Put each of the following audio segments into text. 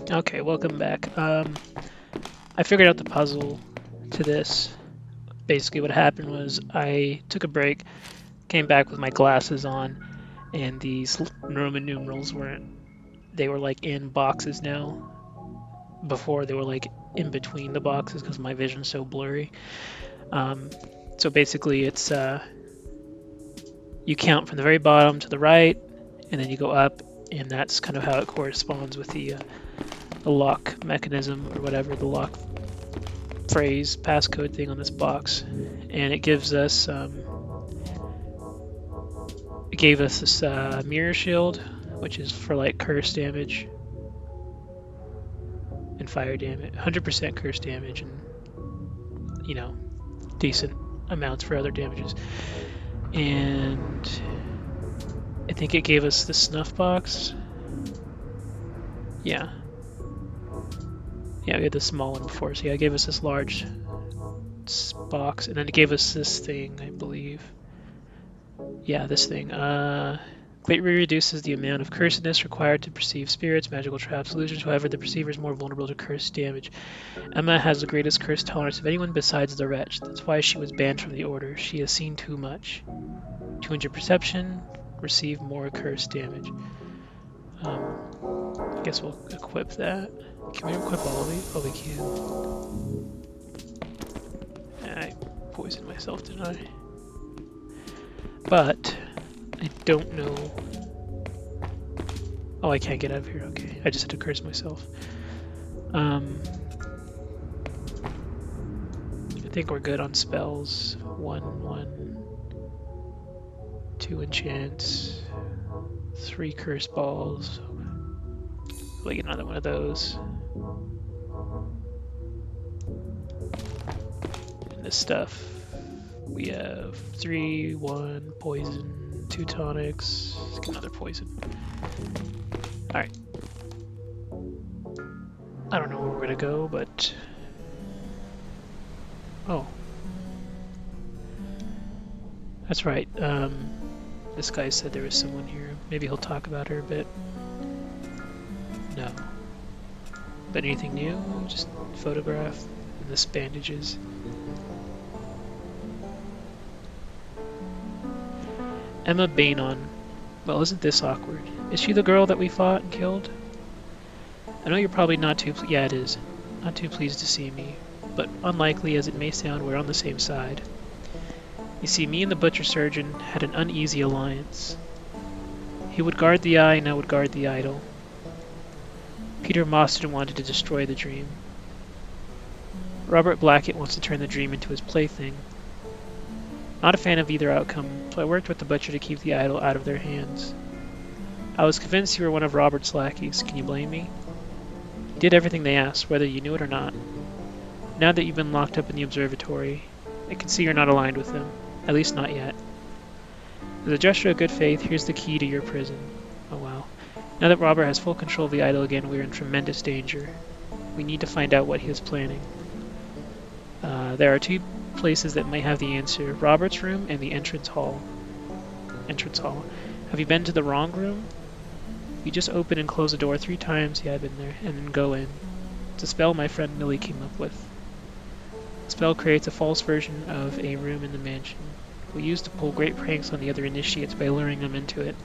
Okay, welcome back. I figured out the puzzle to this. Basically, what happened was I took a break, came back with my glasses on, and these Roman numerals weren't. They were like in boxes now. Before they were like in between the boxes because my vision's so blurry. Um, so basically, it's you count from the very bottom to the right, and then you go up, and that's kind of how it corresponds with the lock mechanism or whatever, the lock phrase passcode thing on this box. And it gives us it gave us this mirror shield, which is for like curse damage and fire damage, 100% curse damage, and decent amounts for other damages. And I think it gave us the snuff box. Yeah. Yeah, we had the small one before, so yeah, it gave us this large box, and then it gave us this thing, I believe. Yeah, this thing. Greatly reduces the amount of cursedness required to perceive spirits, magical traps, illusions. However, the perceiver is more vulnerable to curse damage. Emma has the greatest curse tolerance of anyone besides the wretch. That's why she was banned from the order. She has seen too much. 200 perception, receive more curse damage. I guess we'll equip that. Can we equip all of these? Oh, we can. I poisoned myself, didn't I? But I don't know. Oh, I can't get out of here. Okay, I just had to curse myself. I think we're good on spells. 2 enchants, 3 curse balls. We'll get another one of those. And this stuff. We have 3, 1, poison, 2 tonics. Let's get another poison. Alright. I don't know where we're gonna go, but... Oh. That's right. This guy said there was someone here. Maybe he'll talk about her a bit. No. But anything new? Just photograph and this bandages. Emma Bainon. Well, isn't this awkward? Is she the girl that we fought and killed? I know you're probably not too... Yeah, it is. Not too pleased to see me. But unlikely as it may sound, we're on the same side. You see, me and the butcher surgeon had an uneasy alliance. He would guard the eye, and I would guard the idol. Peter Mostyn wanted to destroy the dream. Robert Blackett wants to turn the dream into his plaything. Not a fan of either outcome, so I worked with the butcher to keep the idol out of their hands. I was convinced you were one of Robert's lackeys. Can you blame me? You did everything they asked, whether you knew it or not. Now that you've been locked up in the observatory, I can see you're not aligned with them. At least not yet. As a gesture of good faith, here's the key to your prison. Oh wow. Now that Robert has full control of the idol again, we're in tremendous danger. We need to find out what he is planning. There are 2 places that might have the answer. Robert's room and the entrance hall. Have you been to the wrong room? You just open and close the door 3 times, yeah, I've been there, and then go in. It's a spell my friend Millie came up with. The spell creates a false version of a room in the mansion. We used to pull great pranks on the other initiates by luring them into it.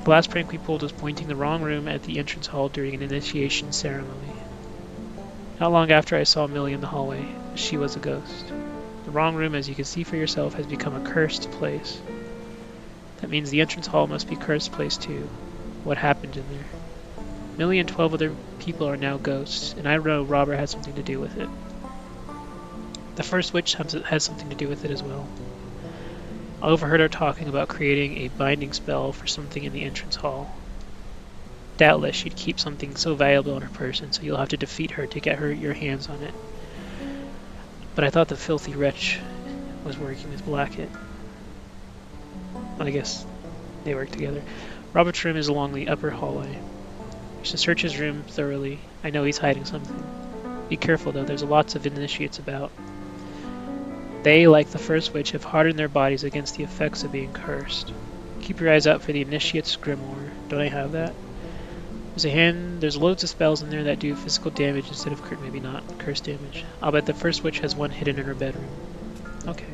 The last prank we pulled was pointing the wrong room at the entrance hall during an initiation ceremony. Not long after I saw Millie in the hallway, she was a ghost. The wrong room, as you can see for yourself, has become a cursed place. That means the entrance hall must be a cursed place too. What happened in there? Millie and 12 other people are now ghosts, and I know Robert has something to do with it. The first witch has something to do with it as well. I overheard her talking about creating a binding spell for something in the entrance hall. Doubtless she'd keep something so valuable on her person, so you'll have to defeat her to get your hands on it. But I thought the filthy wretch was working with Blackett. I guess they work together. Robert's room is along the upper hallway. You should search his room thoroughly. I know he's hiding something. Be careful though, there's lots of initiates about. They, like the first witch, have hardened their bodies against the effects of being cursed. Keep your eyes out for the initiate's grimoire. Don't I have that? There's loads of spells in there that do physical damage instead of maybe not curse damage. I'll bet the first witch has one hidden in her bedroom. Okay.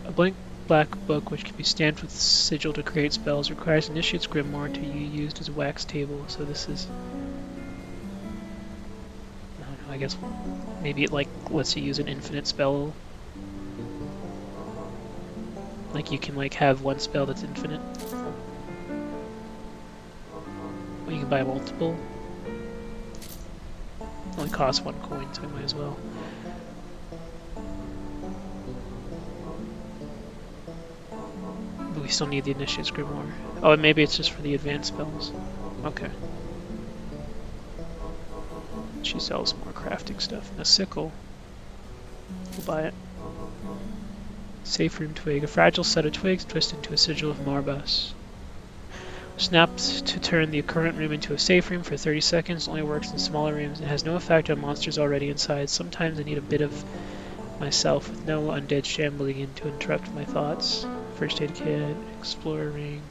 A blank black book which can be stamped with sigil to create spells requires Initiate's Grimoire to be used as a wax table. So this is, I don't know, I guess maybe it like lets you use an infinite spell. Like you can like have one spell that's infinite. Or you can buy multiple. It only costs 1 coin, so we might as well. But we still need the Initiate's Grimoire. Oh, and maybe it's just for the advanced spells. Okay. She sells more crafting stuff. And a sickle. We'll buy it. Safe room twig. A fragile set of twigs twisted into a sigil of Marbas. Snapped to turn the current room into a safe room for 30 seconds. Only works in smaller rooms and has no effect on monsters already inside. Sometimes I need a bit of myself with no undead shambling in to interrupt my thoughts. First aid kit, explorer ring,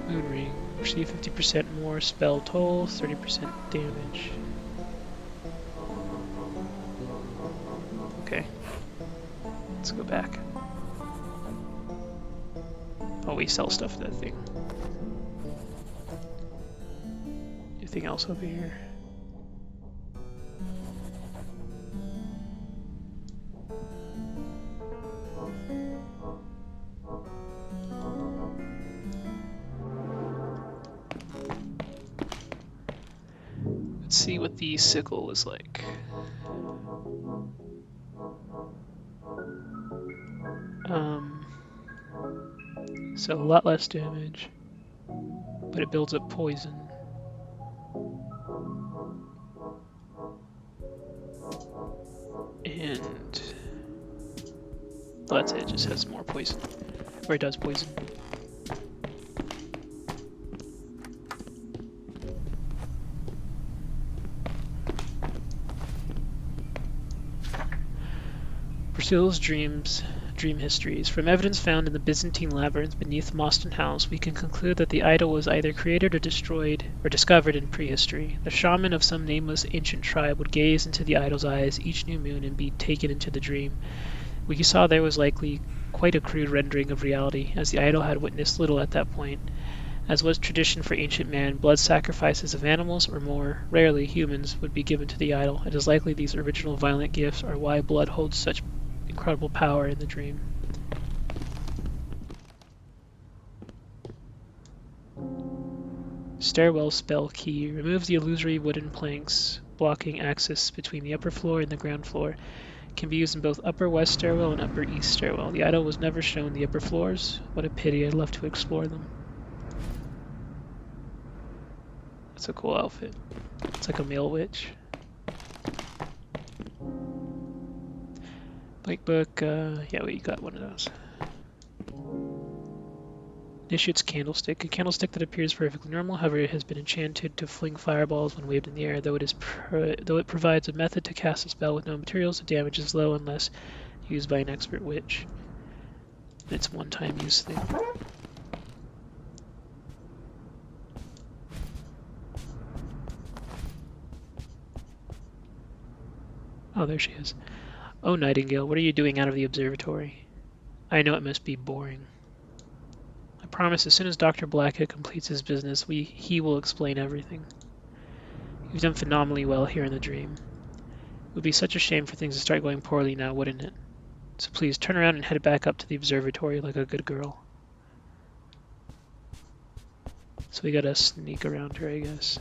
moon ring. Receive 50% more spell toll, 30% damage. Okay. Let's go back. Oh, we sell stuff to that thing. Anything else over here? Let's see what the sickle is like. So a lot less damage, but it builds up poison. And well, that's it, it just has more poison. Or it does poison. Priscilla's dream histories. From evidence found in the Byzantine labyrinth beneath Mostyn House, we can conclude that the idol was either created or destroyed or discovered in prehistory. The shaman of some nameless ancient tribe would gaze into the idol's eyes each new moon and be taken into the dream. We saw there was likely quite a crude rendering of reality, as the idol had witnessed little at that point. As was tradition for ancient man, blood sacrifices of animals, or more rarely humans, would be given to the idol. It is likely these original violent gifts are why blood holds such incredible power in the dream. Stairwell spell key. Removes the illusory wooden planks blocking access between the upper floor and the ground floor. Can be used in both upper west stairwell and upper east stairwell. The idol was never shown the upper floors. What a pity, I'd love to explore them. That's a cool outfit. It's like a male witch. Blank book, yeah, we got one of those. Initiate's candlestick. A candlestick that appears perfectly normal, however it has been enchanted to fling fireballs when waved in the air. Though it provides a method to cast a spell with no materials, the damage is low unless used by an expert witch. It's a one-time use thing. Oh, there she is. Oh, Nightingale, what are you doing out of the observatory? I know it must be boring. I promise as soon as Dr. Blackhead completes his business, he will explain everything. You've done phenomenally well here in the dream. It would be such a shame for things to start going poorly now, wouldn't it? So please, turn around and head back up to the observatory like a good girl. So we gotta sneak around her, I guess.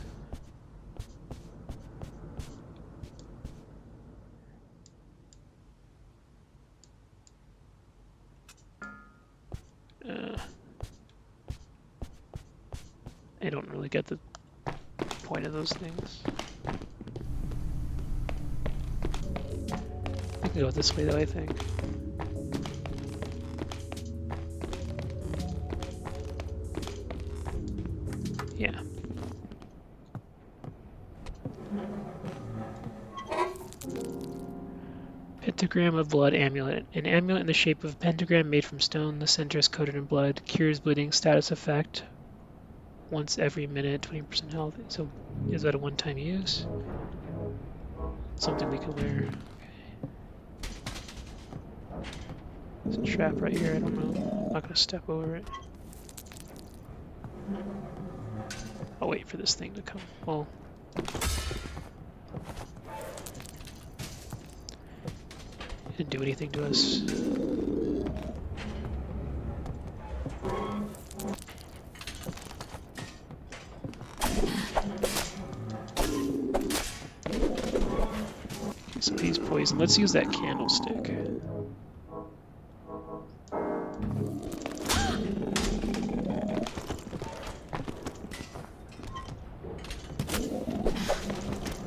I don't really get the point of those things. We can go this way though, I think. Yeah. Pit Pentagram of Blood Amulet. An amulet in the shape of a pentagram made from stone. The center is coated in blood. Cures bleeding. Status effect. Once every minute, 20% health. So is that a one-time use? Something we can wear. There's a trap right here. I don't know. I'm not gonna step over it. I'll wait for this thing to come. Well, it didn't do anything to us. Okay, so he's poisoned. Let's use that candlestick.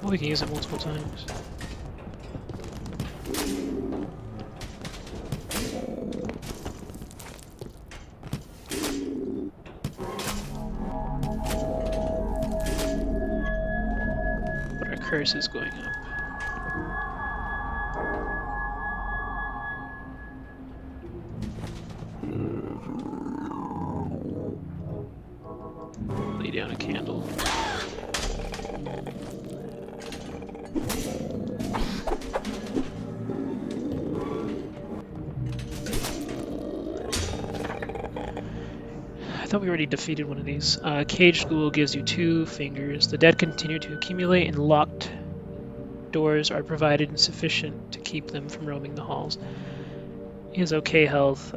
Oh, we can use it multiple times. But our curse is going up. Lay down a candle. I thought we already defeated one of these. Caged Ghoul gives you 2 fingers. The dead continue to accumulate, and locked doors are provided insufficient to keep them from roaming the halls. He has okay health.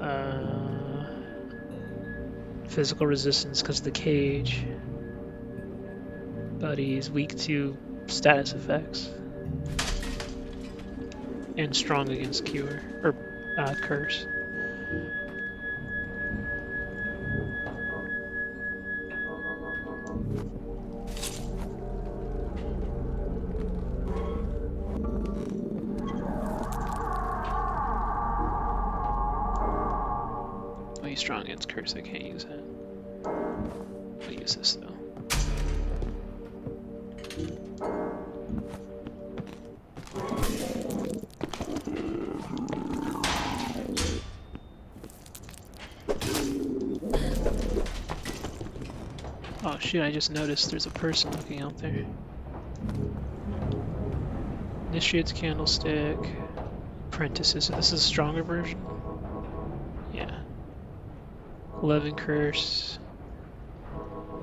Physical resistance because of the cage. But he's weak to status effects. And strong against cure. Or curse. Oh, he's strong against curse. I can't use that. I'll use this though. Oh shit, I just noticed there's a person looking out there. Initiates candlestick. Apprentices. So this is a stronger version? Yeah. 11 curse.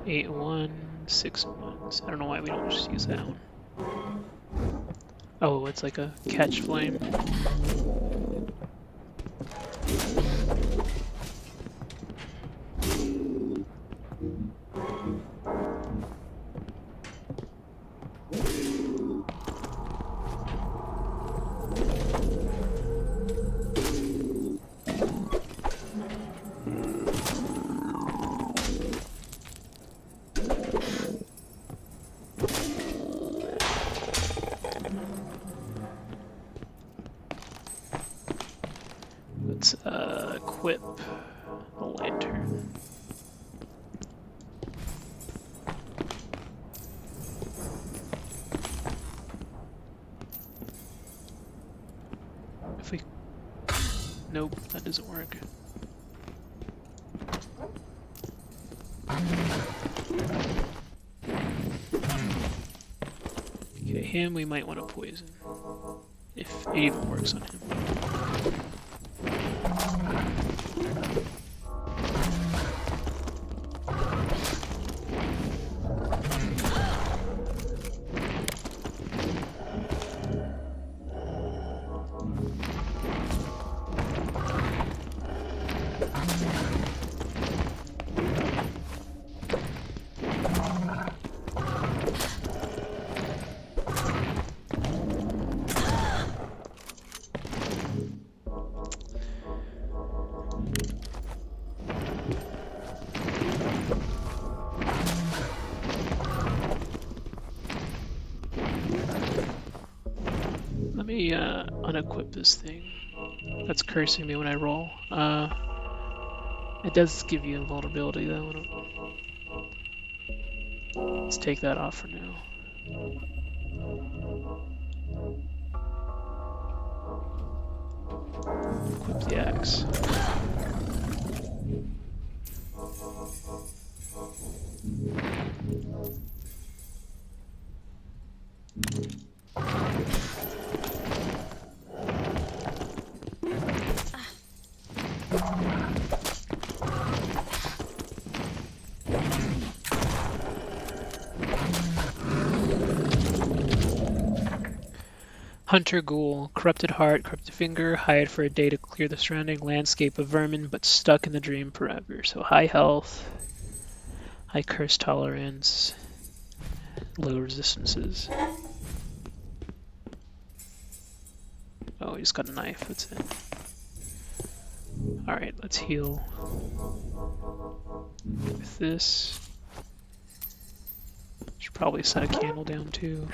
8-1. 6-1. I don't know why we don't just use that one. Oh, it's like a catch flame. Let's equip the lantern. If we... Nope, that doesn't work. Okay, him we might want to poison. If it even works on him. Let me unequip this thing that's cursing me when I roll. It does give you invulnerability though. Let's take that off for now. Equip the axe. Hunter Ghoul, corrupted heart, corrupted finger, hide for a day to clear the surrounding landscape of vermin, but stuck in the dream forever. So high health, high curse tolerance, low resistances. Oh, he just got a knife, that's it. Alright, let's heal with this. Should probably set a candle down too.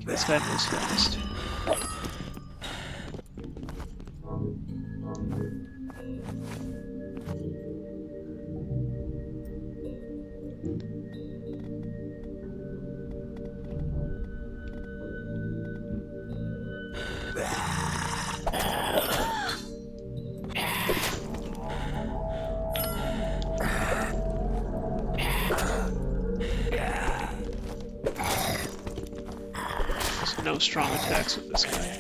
This guy moves fast. So no strong attacks with this guy.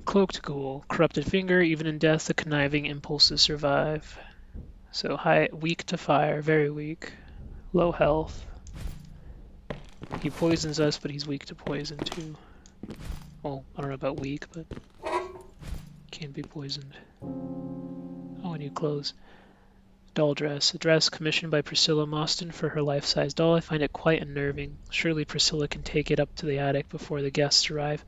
Cloaked Ghoul, corrupted finger, even in death the conniving impulses survive. So high, weak to fire, very weak. Low health. He poisons us, but he's weak to poison too. Well, I don't know about weak, but can be poisoned. Oh, I need clothes. Doll dress. A dress commissioned by Priscilla Mostyn for her life-size doll. I find it quite unnerving. Surely Priscilla can take it up to the attic before the guests arrive.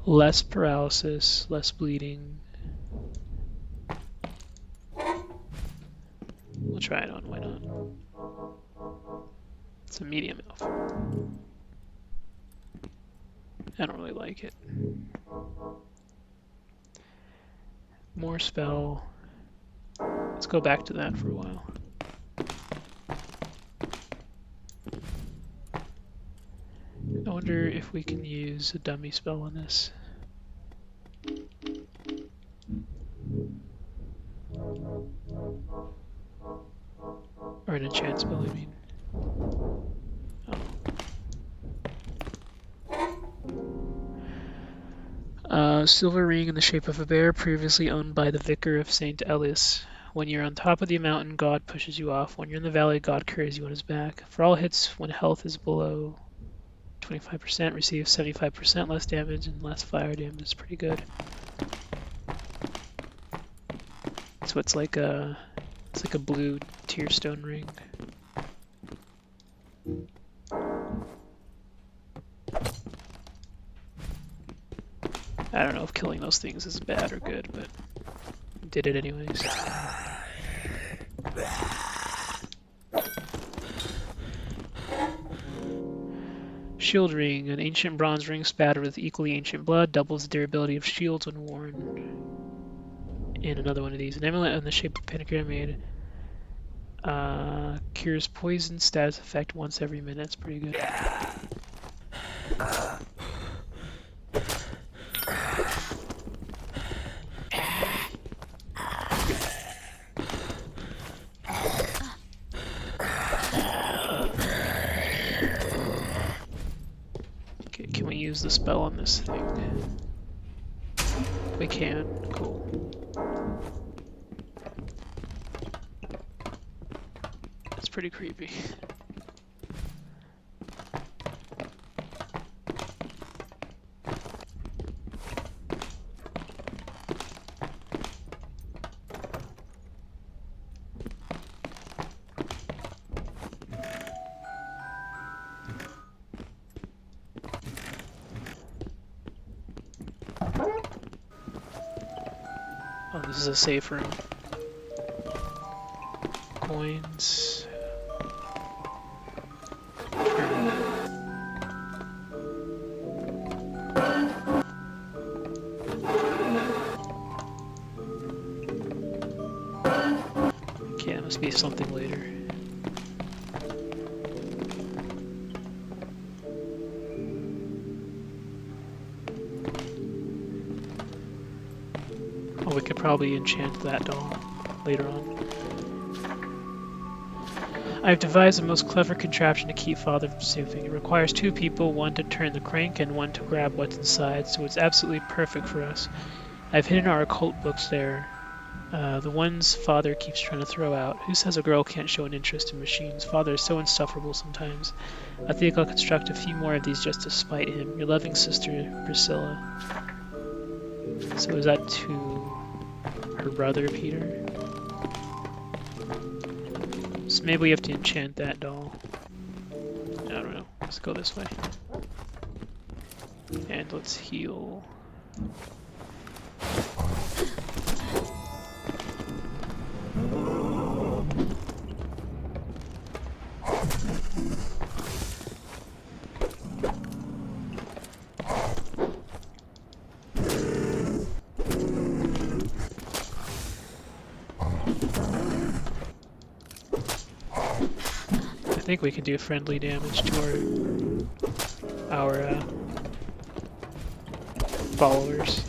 Less paralysis, less bleeding. We'll try it on, why not? It's a medium elf. I don't really like it. More spell. Let's go back to that for a while. I wonder if we can use a dummy spell on this. Or an enchant spell, I mean. Silver ring in the shape of a bear, previously owned by the vicar of St. Elias. When you're on top of the mountain, God pushes you off. When you're in the valley, God carries you on his back. For all hits, when health is below 25%, receive 75% less damage and less fire damage. It's pretty good. So it's like a blue tearstone ring. I don't know if killing those things is bad or good, but did it anyways. Shield ring, an ancient bronze ring spattered with equally ancient blood, doubles the durability of shields when worn. And another one of these, an amulet in the shape of pentagram made. Cures poison status effect once every minute. It's pretty good. Okay, can we use the spell on this thing? We can. Cool. That's pretty creepy. Oh, this is a safe room. Coins. Okay, that must be something later. Oh, we could probably enchant that doll later on. I've devised the most clever contraption to keep Father from snooping. It requires 2 people, one to turn the crank and one to grab what's inside, so it's absolutely perfect for us. I've hidden our occult books there. The ones Father keeps trying to throw out. Who says a girl can't show an interest in machines? Father is so insufferable sometimes. I think I'll construct a few more of these just to spite him. Your loving sister, Priscilla. So is that to her brother, Peter? So maybe we have to enchant that doll. I don't know. Let's go this way. And let's heal. I think we can do friendly damage to our followers.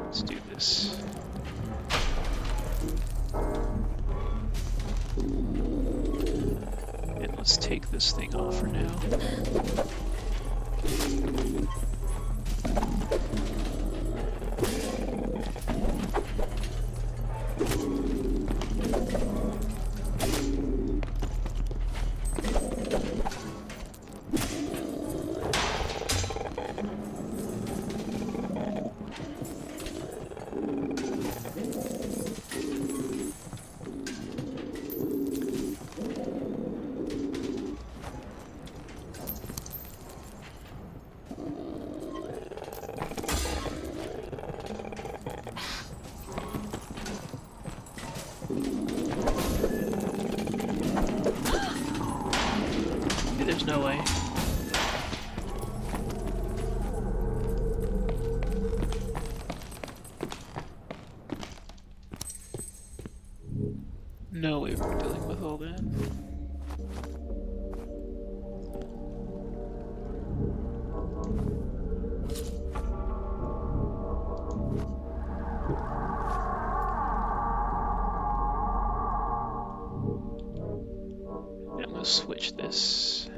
Let's do this. And let's take this thing off for now. There's no way. No way we're dealing with all that. I'm gonna switch this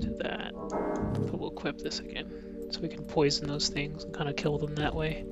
to that, but we'll equip this again so we can poison those things and kind of kill them that way.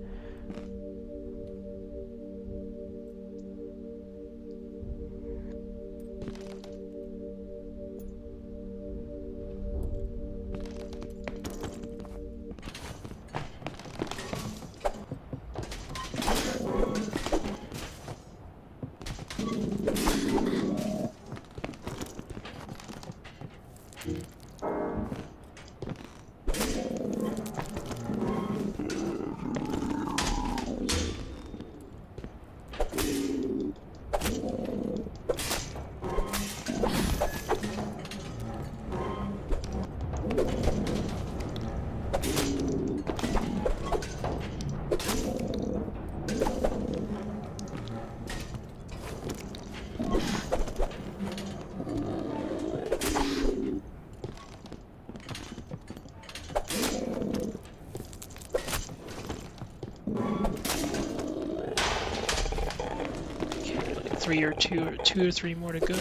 Two or three more to go.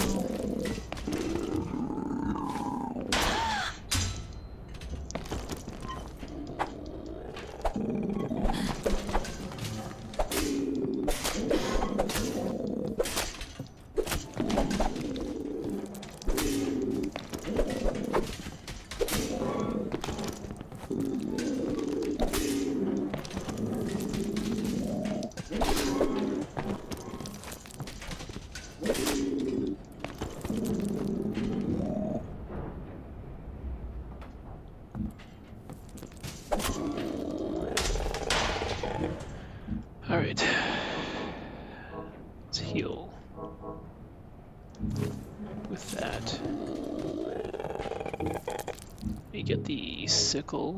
Alright. Let's heal. With that, we get the sickle.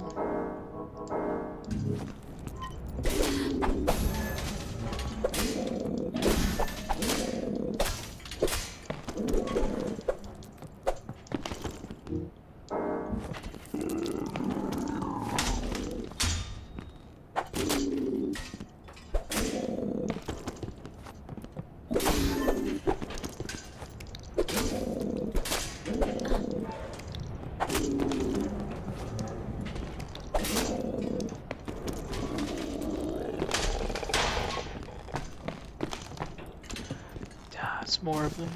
It's more of them.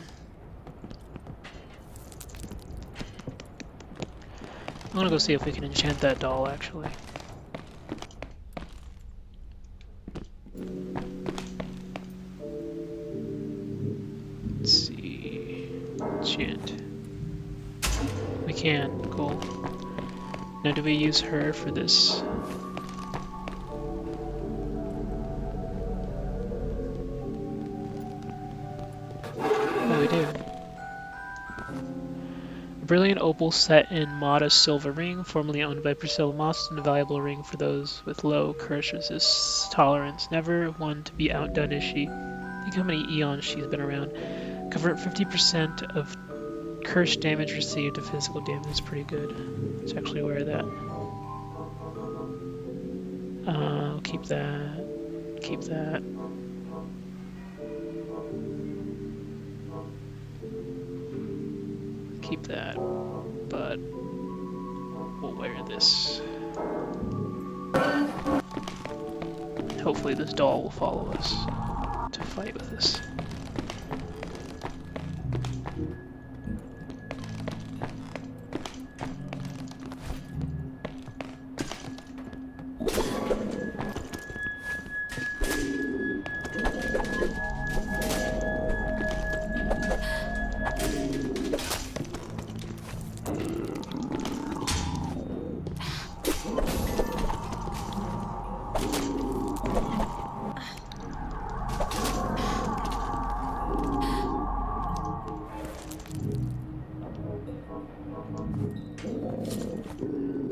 I'm gonna go see if we can enchant that doll, actually. Let's see. Enchant. We can. Cool. Now, do we use her for this? Oh, we do. A brilliant opal set in modest silver ring, formerly owned by Priscilla Moss, an invaluable ring for those with low curse resist tolerance. Never one to be outdone is she. Think how many eons she's been around. Convert 50% of curse damage received to physical damage is pretty good. Let's actually wear that. I'll keep that. Keep that. Keep that, but we'll wear this. Hopefully this doll will follow us to fight with us.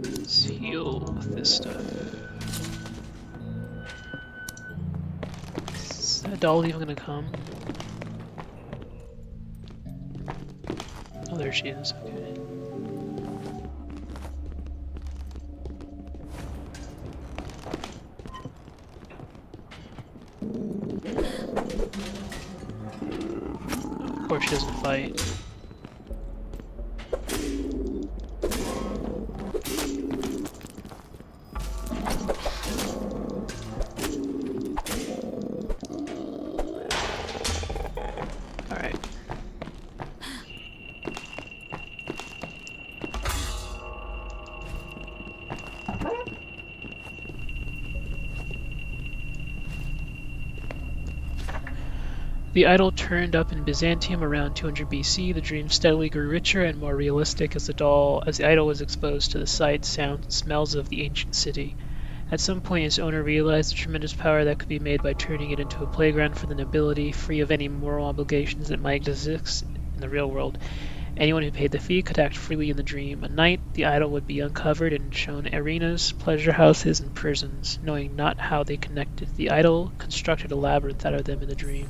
Let's heal with this stuff. Is that doll even gonna come? Oh, there she is. Okay. Of course, she doesn't fight. The idol turned up in Byzantium around 200 BC. The dream steadily grew richer and more realistic as the idol was exposed to the sights, sounds, and smells of the ancient city. At some point, its owner realized the tremendous power that could be made by turning it into a playground for the nobility, free of any moral obligations that might exist in the real world. Anyone who paid the fee could act freely in the dream. At night, the idol would be uncovered and shown arenas, pleasure houses, and prisons. Knowing not how they connected, the idol constructed a labyrinth out of them in the dream.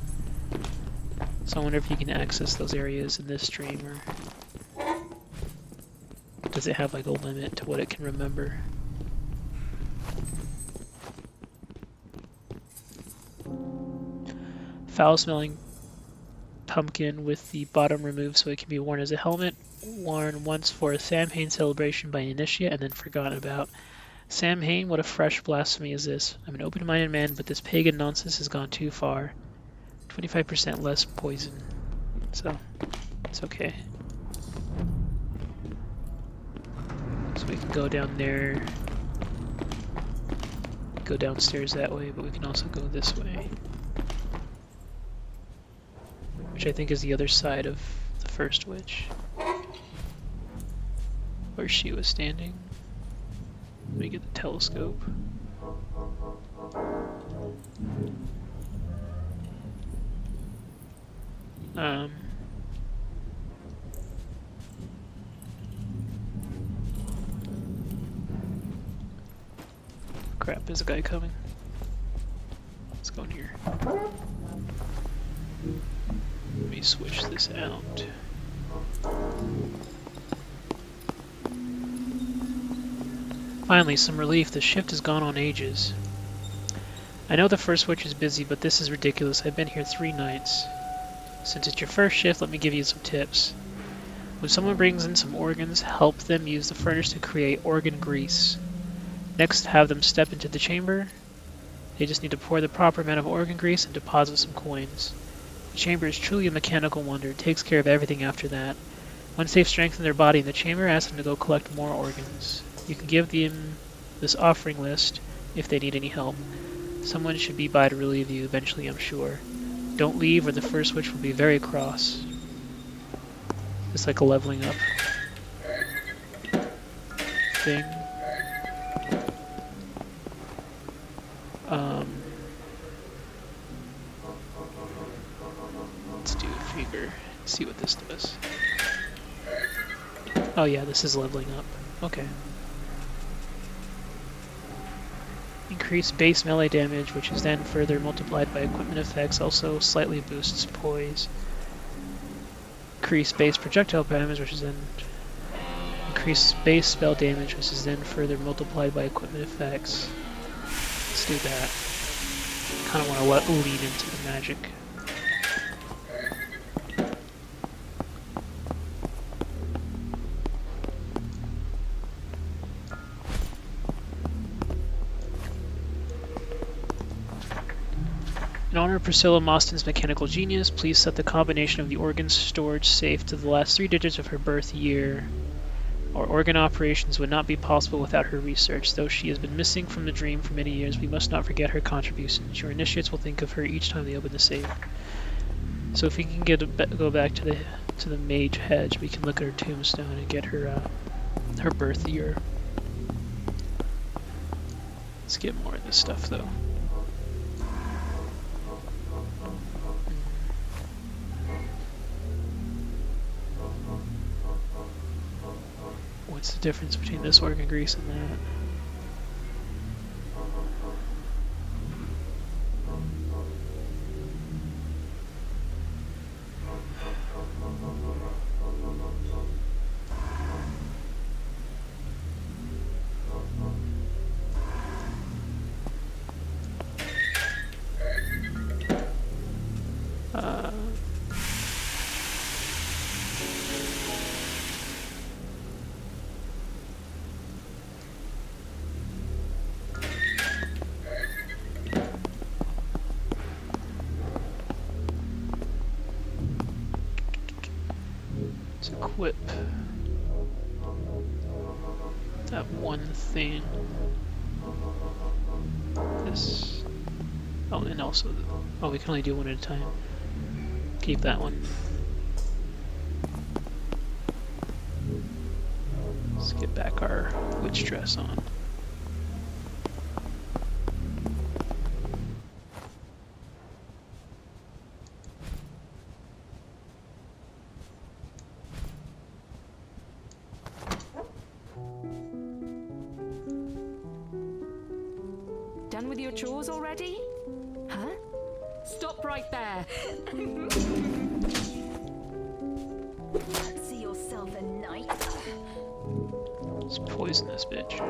So I wonder if you can access those areas in this dream, or does it have like a limit to what it can remember? Foul-smelling pumpkin with the bottom removed so it can be worn as a helmet. Worn once for a Samhain celebration by an initiate and then forgotten about. Samhain, what a fresh blasphemy is this? I'm an open-minded man, but this pagan nonsense has gone too far. 25% less poison, so it's okay. So we can go down there, go downstairs that way, but we can also go this way, which I think is the other side of the first witch, where she was standing. Let me get the telescope. Um, Crap, there's a guy coming. Let's go in here. Let me switch this out. Finally, some relief. The shift has gone on ages. I know the first switch is busy, but this is ridiculous. I've been here 3 nights. Since it's your first shift, let me give you some tips. When someone brings in some organs, help them use the furnace to create organ grease. Next, have them step into the chamber. They just need to pour the proper amount of organ grease and deposit some coins. The chamber is truly a mechanical wonder. It takes care of everything after that. Once they've strengthened their body in the chamber, ask them to go collect more organs. You can give them this offering list if they need any help. Someone should be by to relieve you eventually, I'm sure. Don't leave or the first switch will be very cross. It's like a leveling up thing. Let's do a figure. See what this does. Oh yeah, this is leveling up. Okay. Increase base melee damage, which is then further multiplied by equipment effects, also slightly boosts poise. Increase base projectile damage, which is then increase base spell damage, which is then further multiplied by equipment effects. Let's do that. Kind of want to lead into the magic. In honor of Priscilla Mostyn's mechanical genius, please set the combination of the organ storage safe to the last 3 digits of her birth year. Our organ operations would not be possible without her research. Though she has been missing from the dream for many years, we must not forget her contributions. Your initiates will think of her each time they open the safe. So if we can go back to the mage hedge, we can look at her tombstone and get her her birth year. Let's get more of this stuff though. What's the difference between this organ grease and that? Equip that one thing. This. Oh, and also, oh, we can only do one at a time. Keep that one. Let's get back our witch dress on. Done with your chores already? Huh? Stop right there. See yourself a knight. Let's poison this bitch.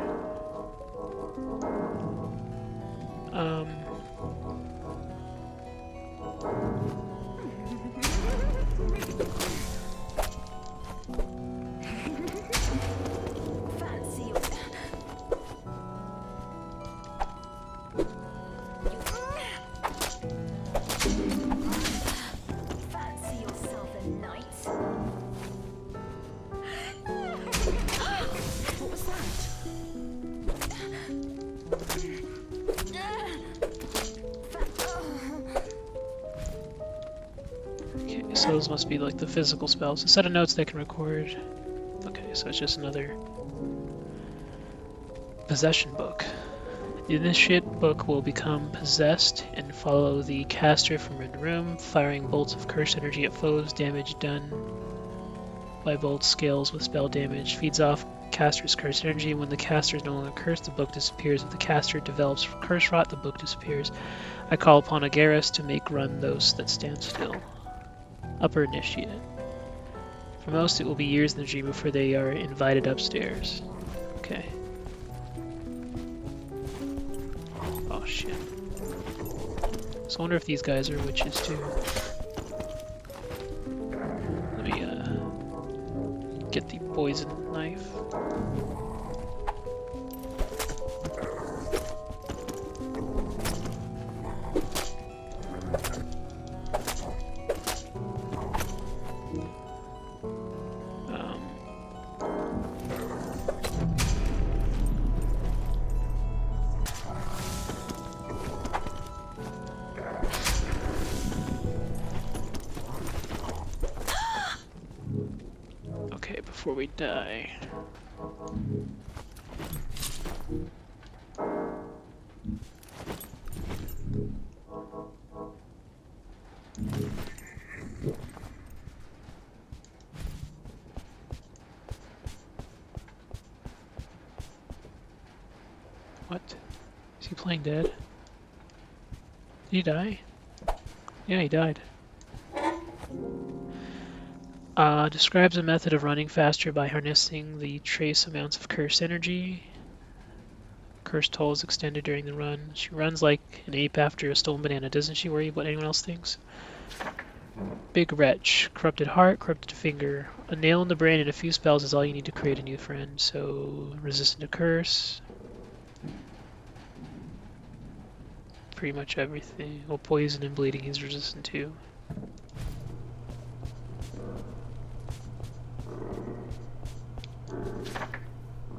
Fancy yourself a knight. What was that? Okay, so those must be like the physical spells. A set of notes they can record. Okay, so it's just another possession book. The initiate book will become possessed and follow the caster from room to room, firing bolts of cursed energy at foes. Damage done by bolts scales with spell damage. Feeds off caster's cursed energy. When the caster is no longer cursed, the book disappears. If the caster develops curse rot, the book disappears. I call upon Agaris to make run those that stand still. Upper initiate. For most, it will be years in the dream before they are invited upstairs. Okay. Oh shit. So I wonder if these guys are witches too. Let me get the poison knife. Okay, before we die. What? Is he playing dead? Did he die? Yeah, he died. Describes a method of running faster by harnessing the trace amounts of cursed energy. Curse toll is extended during the run. She runs like an ape after a stolen banana, doesn't she worry what anyone else thinks? Big wretch. Corrupted heart, corrupted finger. A nail in the brain and a few spells is all you need to create a new friend. So, resistant to curse. Pretty much everything. Well, poison and bleeding he's resistant to.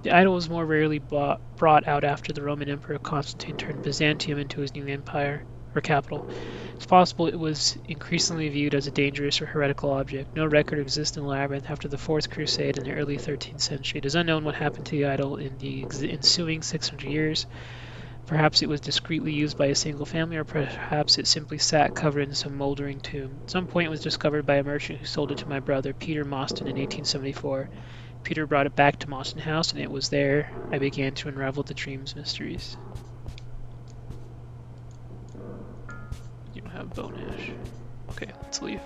The idol was more rarely brought out after the Roman Emperor Constantine turned Byzantium into his new empire, or capital. It's possible it was increasingly viewed as a dangerous or heretical object. No record exists in the labyrinth after the Fourth Crusade in the early 13th century. It is unknown what happened to the idol in the ensuing 600 years. Perhaps it was discreetly used by a single family, or perhaps it simply sat covered in some moldering tomb. At some point it was discovered by a merchant who sold it to my brother, Peter Mostyn, in 1874. Peter brought it back to Mostyn House, and it was there I began to unravel the dream's mysteries. You don't have bone ash. Okay, let's leave.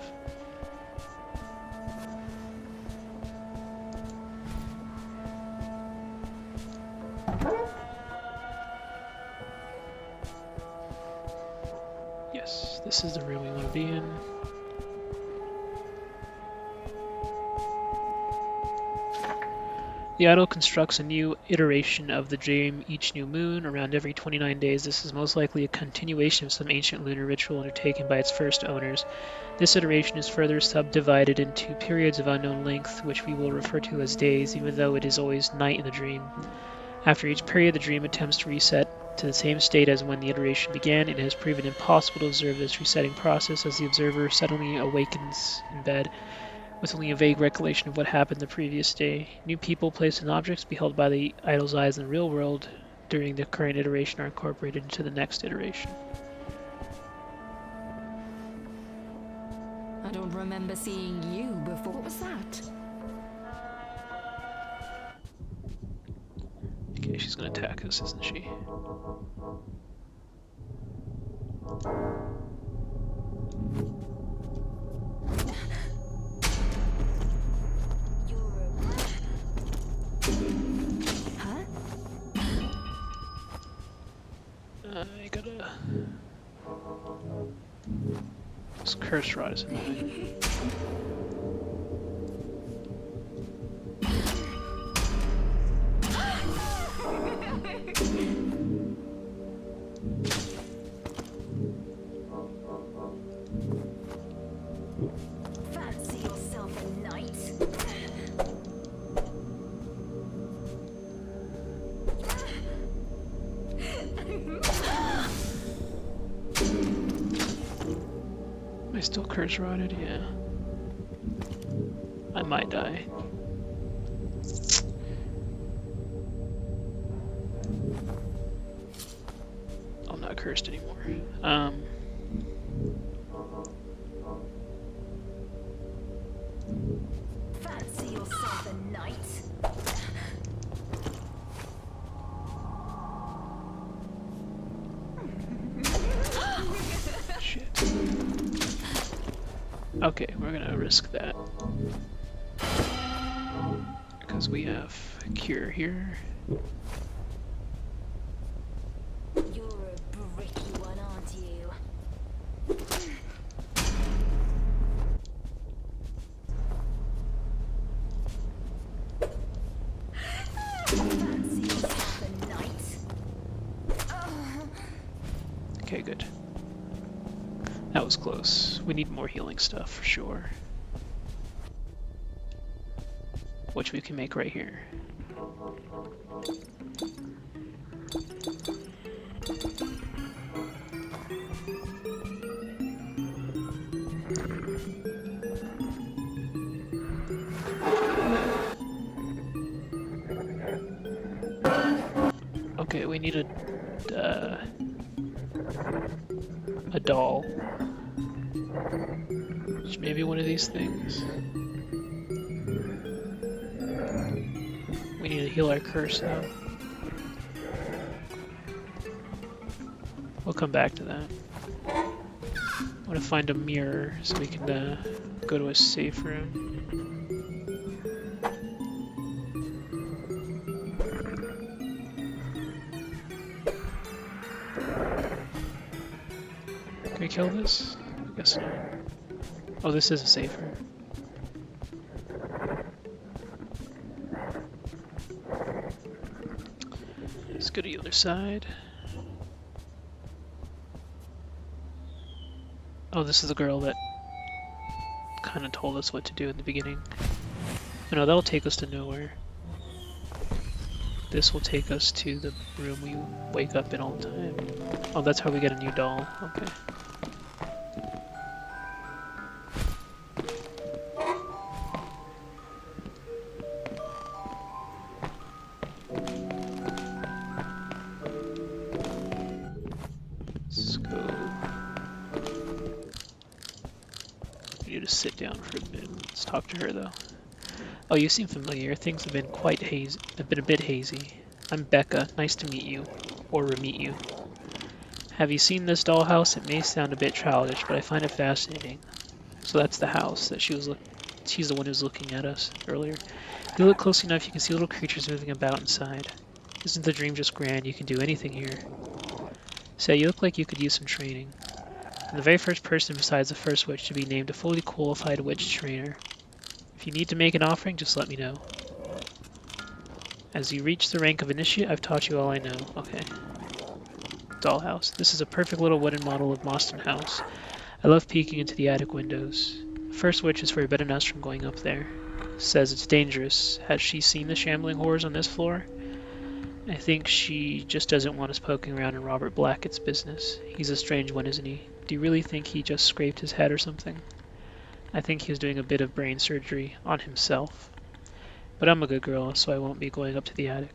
Yes, this is the room we want to be in. The idol constructs a new iteration of the dream each new moon, around every 29 days. This is most likely a continuation of some ancient lunar ritual undertaken by its first owners. This iteration is further subdivided into periods of unknown length, which we will refer to as days, even though it is always night in the dream. After each period, the dream attempts to reset to the same state as when the iteration began. It has proven impossible to observe this resetting process as the observer suddenly awakens in bed with only a vague recollection of what happened the previous day. New people, places, and objects beheld by the idol's eyes in the real world during the current iteration are incorporated into the next iteration. I don't remember seeing you before. What was that? Okay, she's gonna attack us, isn't she? Huh? I gotta... This curse rod is annoying. Fancy yourself a knight? Am I still curse rotted? Yeah. I might die. cursed anymore. Fancy yourself a knight? Shit. Okay, we're gonna risk that. Because we have cure here. You're a bricky one, aren't you? Fancy yourself a knight? Okay, good. That was close. We need more healing stuff for sure. Which we can make right here. Okay, we need a doll. Which maybe one of these things. We need to heal our curse though. We'll come back to that. I want to find a mirror so we can go to a safe room. Can we kill this? I guess not. Oh, this is a safe room. Let's go to the other side. Oh, this is the girl that kind of told us what to do in the beginning. Oh, no, that'll take us to nowhere. This will take us to the room we wake up in all the time. Oh, that's how we get a new doll. Okay. Let's go. We need to sit down for a bit. Let's talk to her though. Oh, you seem familiar. Things have been quite hazy. Have been a bit hazy. I'm Becca. Nice to meet you, or re-meet you. Have you seen this dollhouse? It may sound a bit childish, but I find it fascinating. So that's the house that she's the one who's looking at us earlier. If you look close enough, you can see little creatures moving about inside. Isn't the dream just grand? You can do anything here. Say, you look like you could use some training. I'm the very first person besides the first witch to be named a fully qualified witch trainer. If you need to make an offering, just let me know. As you reach the rank of initiate, I've taught you all I know. Okay. Dollhouse. This is a perfect little wooden model of Moston House. I love peeking into the attic windows. The first witch is forbidden us from going up there. Says it's dangerous. Has she seen the shambling horrors on this floor? I think she just doesn't want us poking around in Robert Blackett's business. He's a strange one, isn't he? Do you really think he just scraped his head or something? I think he was doing a bit of brain surgery on himself. But I'm a good girl, so I won't be going up to the attic.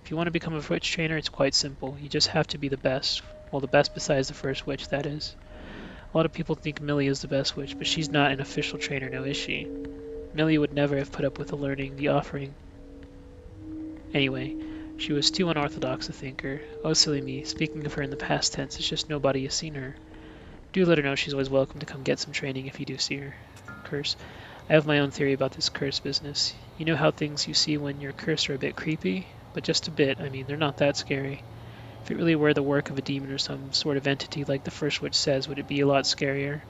If you want to become a witch trainer, it's quite simple. You just have to be the best. Well, the best besides the first witch, that is. A lot of people think Millie is the best witch, but she's not an official trainer now, is she? Millie would never have put up with the learning, the offering. Anyway, she was too unorthodox a thinker. Oh, silly me. Speaking of her in the past tense, it's just nobody has seen her. Do let her know she's always welcome to come get some training if you do see her. Curse. I have my own theory about this curse business. You know how things you see when you're cursed are a bit creepy? But just a bit. I mean, they're not that scary. If it really were the work of a demon or some sort of entity like the first witch says, would it be a lot scarier?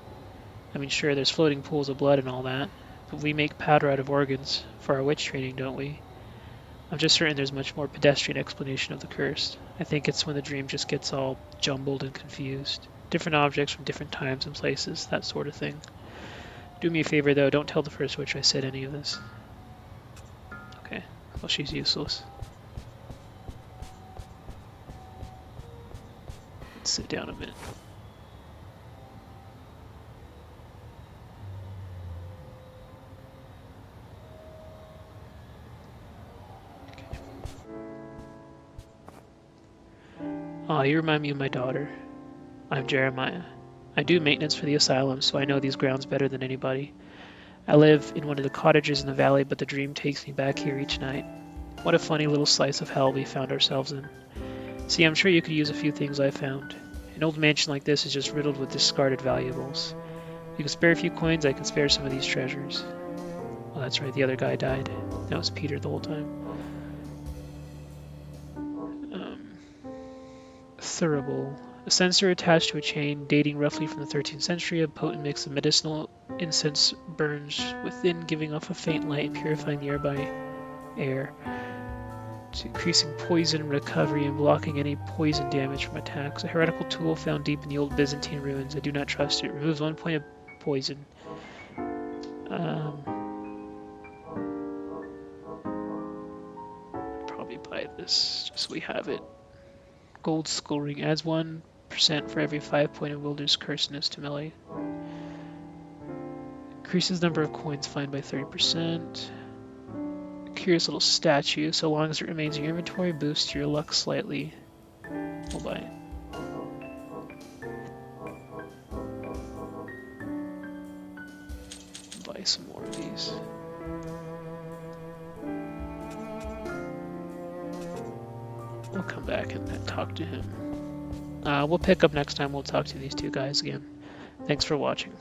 I mean, sure, there's floating pools of blood and all that, but we make powder out of organs for our witch training, don't we? I'm just certain there's much more pedestrian explanation of the curse. I think it's when the dream just gets all jumbled and confused. Different objects from different times and places, that sort of thing. Do me a favor, though, don't tell the first witch I said any of this. Okay, well, she's useless. Let's sit down a minute. Aw, you remind me of my daughter. I'm Jeremiah. I do maintenance for the asylum, so I know these grounds better than anybody. I live in one of the cottages in the valley, but the dream takes me back here each night. What a funny little slice of hell we found ourselves in. See, I'm sure you could use a few things I found. An old mansion like this is just riddled with discarded valuables. If you can spare a few coins, I can spare some of these treasures. Oh, that's right, the other guy died. That was Peter the whole time. Thurible. A censer attached to a chain dating roughly from the 13th century. A potent mix of medicinal incense burns within, giving off a faint light and purifying the air, increasing poison recovery and blocking any poison damage from attacks. A heretical tool found deep in the old Byzantine ruins. I do not trust it. Removes 1 point of poison. Probably buy this, just so we have it. Gold skull ring adds 1% for every 5 point of wilderness cursedness to melee. Increases number of coins found by 30%. Curious little statue. So long as it remains in your inventory, boosts your luck slightly. We'll buy it. Buy some more of these. We'll come back and talk to him. We'll pick up next time. We'll talk to these two guys again. Thanks for watching.